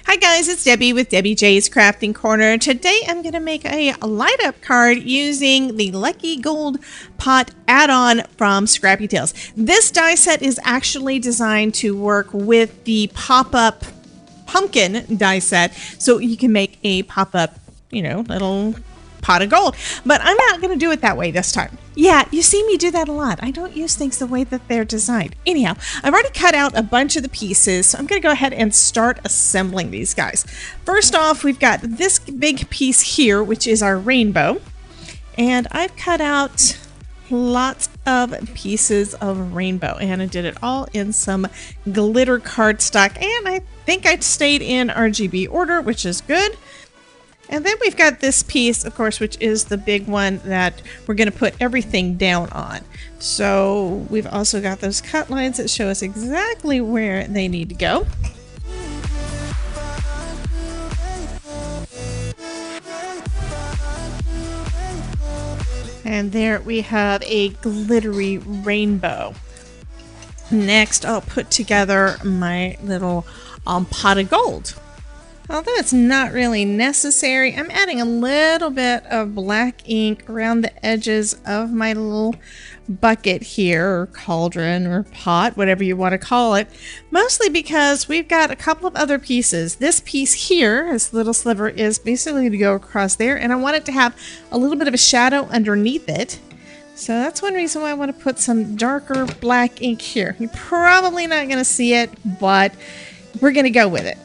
Hi guys, it's Debbie with Debbie J's Crafting Corner. Today I'm going to make a light up card using the Lucky Gold Pot add-on from Scrappy Tales. This die set is actually designed to work with the pop-up pumpkin die set, so you can make a pop-up, little pot of gold. But I'm not going to do it that way this time. Yeah, you see me do that a lot. I don't use things the way that they're designed. Anyhow, I've already cut out a bunch of the pieces, so I'm going to go ahead and start assembling these guys. First off, we've got this big piece here, which is our rainbow. And I've cut out lots of pieces of rainbow, and I did it all in some glitter cardstock, and I think I stayed in RGB order, which is good. And then we've got this piece, of course, which is the big one that we're going to put everything down on. So we've also got those cut lines that show us exactly where they need to go. And there we have a glittery rainbow. Next, I'll put together my little pot of gold. Although it's not really necessary, I'm adding a little bit of black ink around the edges of my little bucket here, or cauldron, or pot, whatever you want to call it. Mostly because we've got a couple of other pieces. This piece here, this little sliver, is basically to go across there, and I want it to have a little bit of a shadow underneath it. So that's one reason why I want to put some darker black ink here. You're probably not going to see it, but we're going to go with it.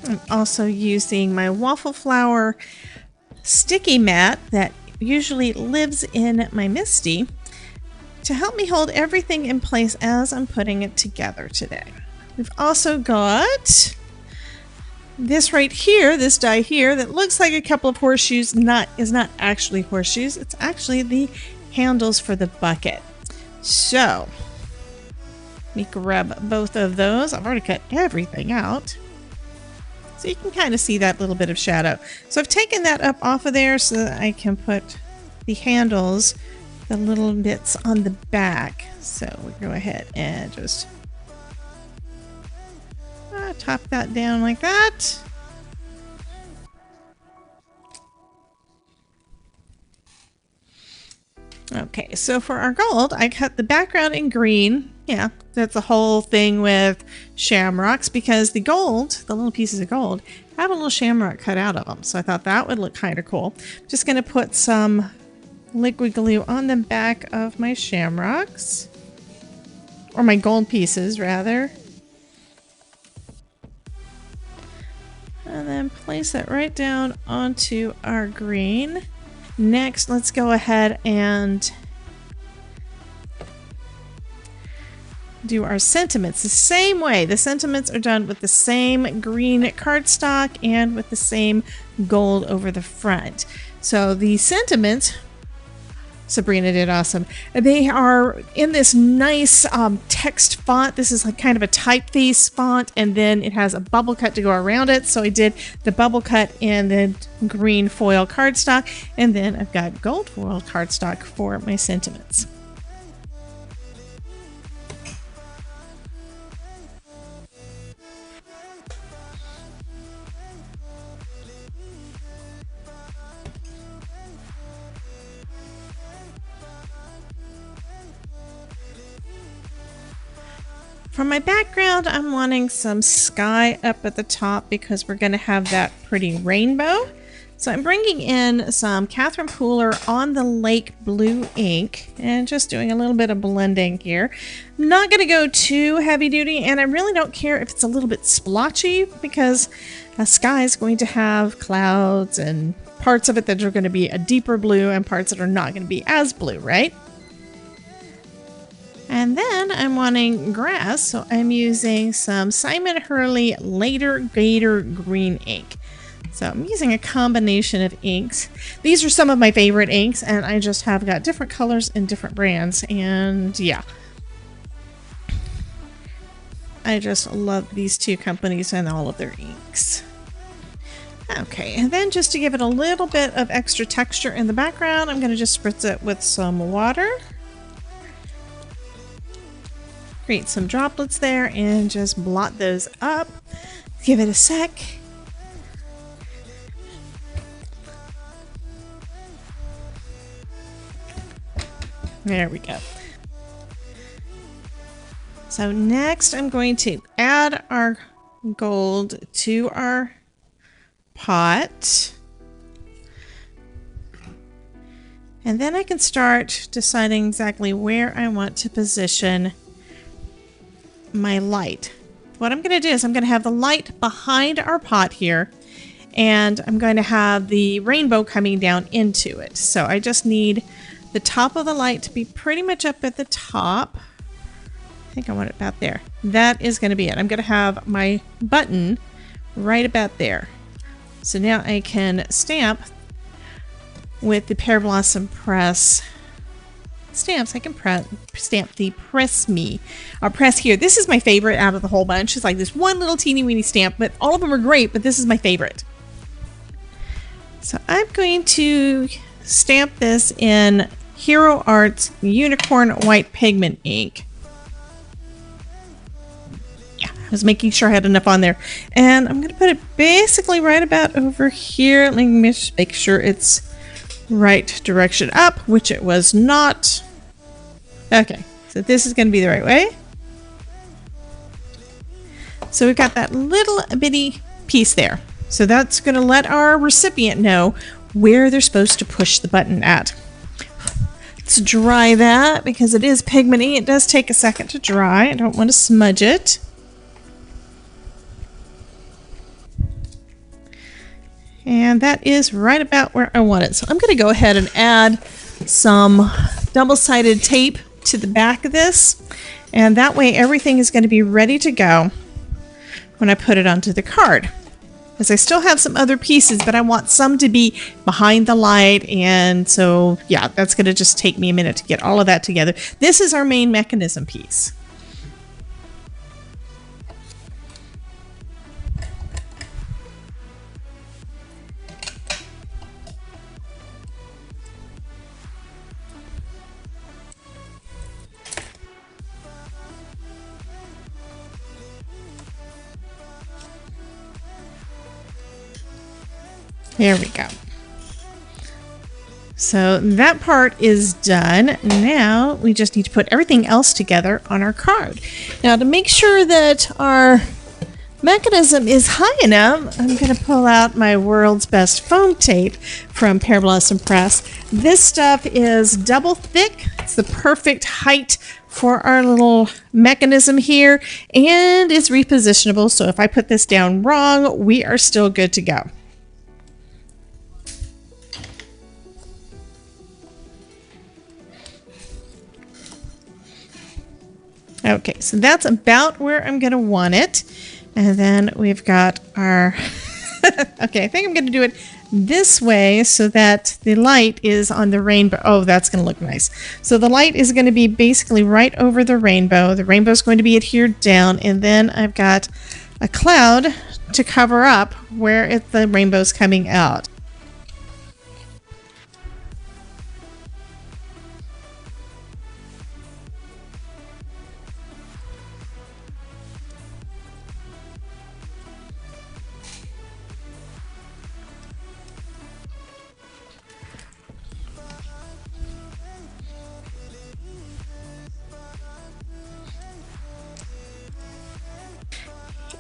I'm also using my waffle flower sticky mat that usually lives in my Misty to help me hold everything in place as I'm putting it together today. We've also got this right here, this die here, that looks like a couple of horseshoes. Is not actually horseshoes, it's actually the handles for the bucket. So let me grab both of those. I've already cut everything out, so you can kind of see that little bit of shadow. So I've taken that up off of there so that I can put the handles, the little bits on the back. So we'll go ahead and just top that down like that. Okay, so for our gold, I cut the background in green. Yeah, that's the whole thing with shamrocks, because the gold, the little pieces of gold, have a little shamrock cut out of them. So I thought that would look kind of cool. I'm just going to put some liquid glue on the back of my shamrocks, or my gold pieces rather. And then place it right down onto our green. Next, let's go ahead and do our sentiments the same way. The sentiments are done with the same green cardstock and with the same gold over the front. So the sentiments, Sabrina did awesome. They are in this nice text font. This is like kind of a typeface font, and then it has a bubble cut to go around it. So I did the bubble cut in the green foil cardstock, and then I've got gold foil cardstock for my sentiments. For my background, I'm wanting some sky up at the top because we're going to have that pretty rainbow. So I'm bringing in some Catherine Pooler on the Lake blue ink and just doing a little bit of blending here. I'm not going to go too heavy duty, and I really don't care if it's a little bit splotchy, because a sky is going to have clouds and parts of it that are going to be a deeper blue and parts that are not going to be as blue, right? And then I'm wanting grass, so I'm using some Simon Hurley Later Gator green ink. So I'm using a combination of inks. These are some of my favorite inks, and I just have got different colors and different brands, and yeah. I just love these two companies and all of their inks. Okay, and then just to give it a little bit of extra texture in the background, I'm going to just spritz it with some water. Create some droplets there and just blot those up. Give it a sec. There we go. So next I'm going to add our gold to our pot. And then I can start deciding exactly where I want to position my light. What I'm going to do is I'm going to have the light behind our pot here, and I'm going to have the rainbow coming down into it. So I just need the top of the light to be pretty much up at the top. I think I want it about there. That is going to be it. I'm going to have my button right about there. So now I can stamp with the Pear Blossom Press stamps. I can stamp the Press Me, or Press Here. This is my favorite out of the whole bunch. It's like this one little teeny weeny stamp, but all of them are great, but this is my favorite. So I'm going to stamp this in Hero Arts Unicorn White Pigment ink. Yeah, I was making sure I had enough on there. And I'm going to put it basically right about over here. Let me just make sure it's right direction up, which it was not. Okay, so this is going to be the right way. So we've got that little bitty piece there. So that's going to let our recipient know where they're supposed to push the button at. Let's dry that because it is pigmenty. It does take a second to dry. I don't want to smudge it. And that is right about where I want it. So I'm going to go ahead and add some double-sided tape to the back of this. And that way everything is going to be ready to go when I put it onto the card. Because I still have some other pieces, but I want some to be behind the light. And so, yeah, that's going to just take me a minute to get all of that together. This is our main mechanism piece. There we go. So that part is done. Now we just need to put everything else together on our card. Now to make sure that our mechanism is high enough, I'm going to pull out my world's best foam tape from Pear Blossom Press. This stuff is double thick. It's the perfect height for our little mechanism here, and it's repositionable. So if I put this down wrong, we are still good to go. Okay, so that's about where I'm going to want it. And then we've got our... okay, I think I'm going to do it this way so that the light is on the rainbow. Oh, that's going to look nice. So the light is going to be basically right over the rainbow. The rainbow is going to be adhered down. And then I've got a cloud to cover up where the rainbow's coming out.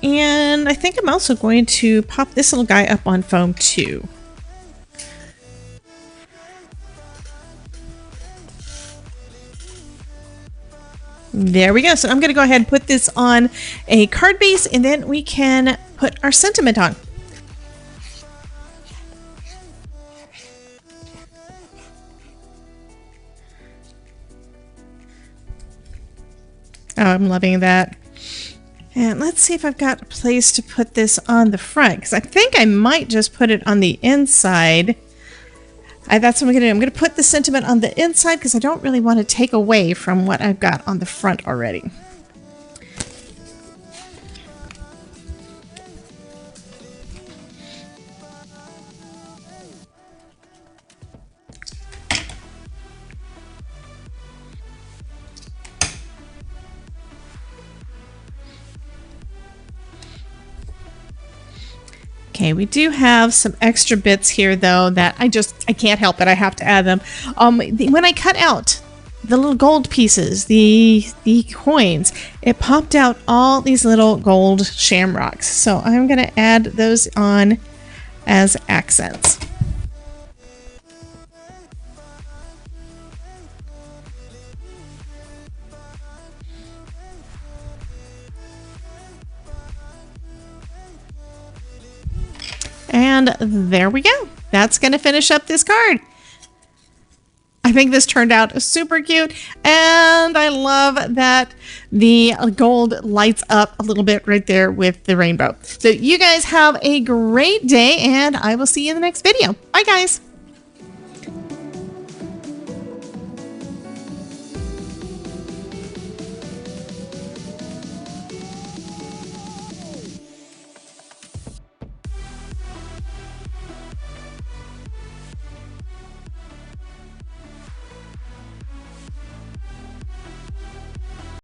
And I think I'm also going to pop this little guy up on foam too. There we go. So I'm going to go ahead and put this on a card base, and then we can put our sentiment on. Oh, I'm loving that. And let's see if I've got a place to put this on the front, because I think I might just put it on the inside. That's what I'm going to do. I'm going to put the sentiment on the inside because I don't really want to take away from what I've got on the front already. Okay, we do have some extra bits here though that I can't help it. I have to add them. When I cut out the little gold pieces, the coins, it popped out all these little gold shamrocks. So I'm going to add those on as accents. And there we go. That's going to finish up this card. I think this turned out super cute, and I love that the gold lights up a little bit right there with the rainbow. So you guys have a great day, and I will see you in the next video. Bye, guys.